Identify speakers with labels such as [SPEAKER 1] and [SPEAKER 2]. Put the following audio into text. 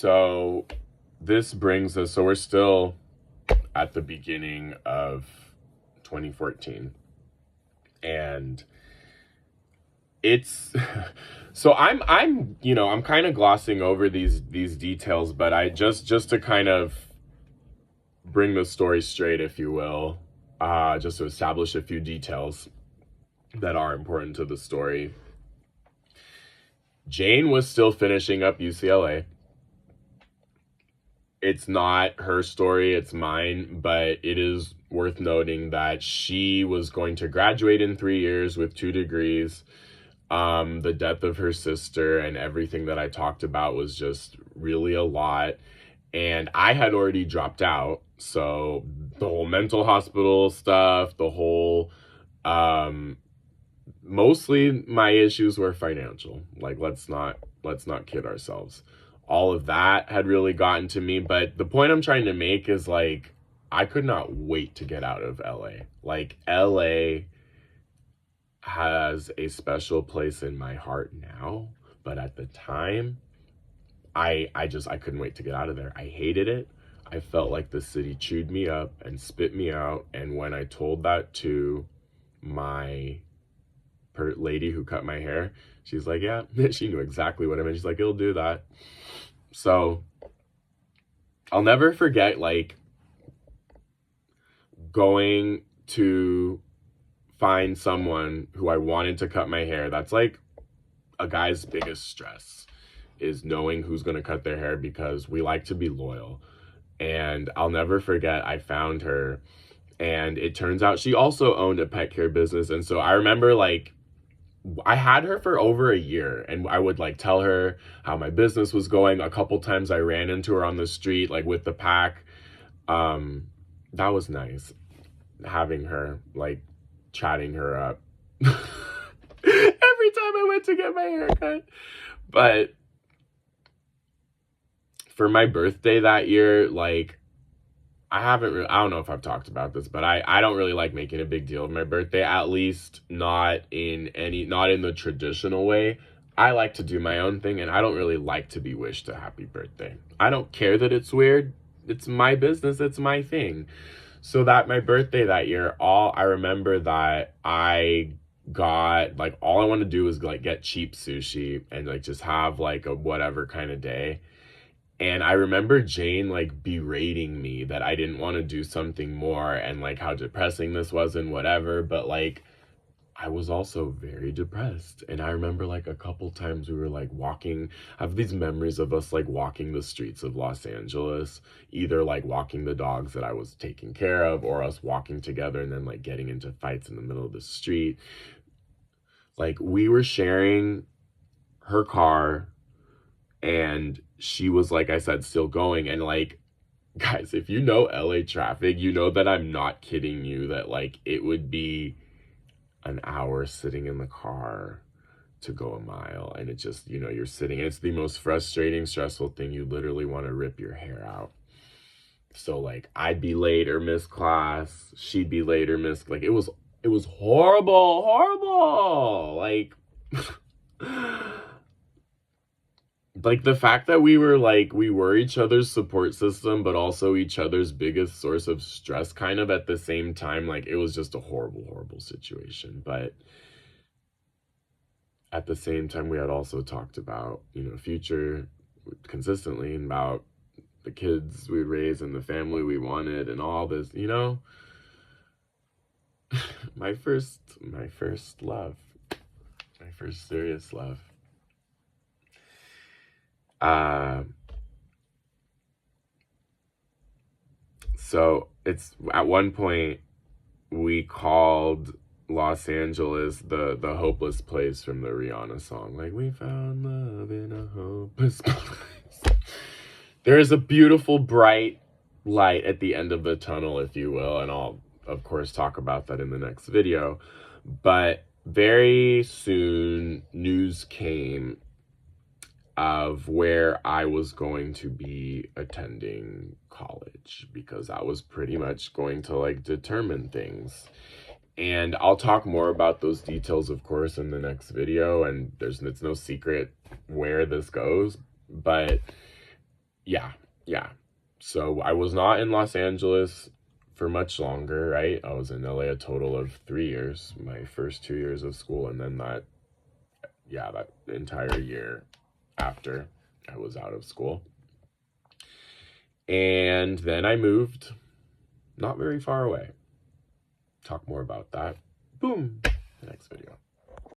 [SPEAKER 1] So this brings us, so we're still at the beginning of 2014. And it's so I'm I'm kind of glossing over these details, but I just to kind of bring the story straight, if you will, just to establish a few details that are important to the story. Jane was still finishing up UCLA. It's not her story, it's mine, but it is worth noting that she was going to graduate in 3 years with 2 degrees. The death of her sister and everything that I talked about was just really a lot. And I had already dropped out. So the whole mental hospital stuff, the whole, mostly my issues were financial. Like, let's not kid ourselves. All of that had really gotten to me. But the point I'm trying to make is, like, I could not wait to get out of LA. Like, LA has a special place in my heart now, but at the time, I couldn't wait to get out of there. I hated it. I felt like the city chewed me up and spit me out. And when I told that to my lady who cut my hair, she's like, yeah, she knew exactly what I meant. She's like, it'll do that. So I'll never forget, like, going to find someone who I wanted to cut my hair. That's like a guy's biggest stress, is knowing who's going to cut their hair, because we like to be loyal. And I'll never forget, I found her, and it turns out she also owned a pet care business. And so I remember, like, I had her for over a year, and I would, like, tell her how my business was going. A couple times I ran into her on the street, like, with the pack. That was nice, having her, like, chatting her up every time I went to get my hair cut. But for my birthday that year, like, I don't know if I've talked about this, but I don't really like making a big deal of my birthday, at least not in the traditional way. I like to do my own thing, and I don't really like to be wished a happy birthday. I don't care that it's weird. It's my business. It's my thing. So that my birthday that year, I remember that I got, like, all I wanted to do was, like, get cheap sushi and, like, just have, like, a whatever kind of day. And I remember Jane, like, berating me that I didn't want to do something more, and, like, how depressing this was and whatever. But, like, I was also very depressed. And I remember, like, a couple times we were, like, walking. I have these memories of us, like, walking the streets of Los Angeles, either, like, walking the dogs that I was taking care of, or us walking together and then, like, getting into fights in the middle of the street. Like, we were sharing her car, and she was, like I said, still going. And, like, guys, if you know LA traffic, you know that I'm not kidding you, that, like, it would be an hour sitting in the car to go a mile. And it just, you're sitting, and it's the most frustrating, stressful thing. You literally want to rip your hair out. So, like, I'd be late or miss class, she'd be late or miss, like, it was horrible. Like, the fact that we were each other's support system, but also each other's biggest source of stress, kind of at the same time. Like, it was just a horrible situation. But at the same time, we had also talked about, future consistently, and about the kids we raised and the family we wanted and all this, my first love, my first serious love. So it's, at one point, we called Los Angeles the hopeless place from the Rihanna song. Like, we found love in a hopeless place. There is a beautiful, bright light at the end of the tunnel, if you will, and I'll, of course, talk about that in the next video. But very soon, news came of where I was going to be attending college, because I was pretty much going to, like, determine things. And I'll talk more about those details, of course, in the next video, and it's no secret where this goes. But yeah, yeah. So I was not in Los Angeles for much longer, right? I was in LA a total of 3 years, my first 2 years of school, and then that entire year after I was out of school. And then I moved not very far away. Talk more about that. Boom. Next video.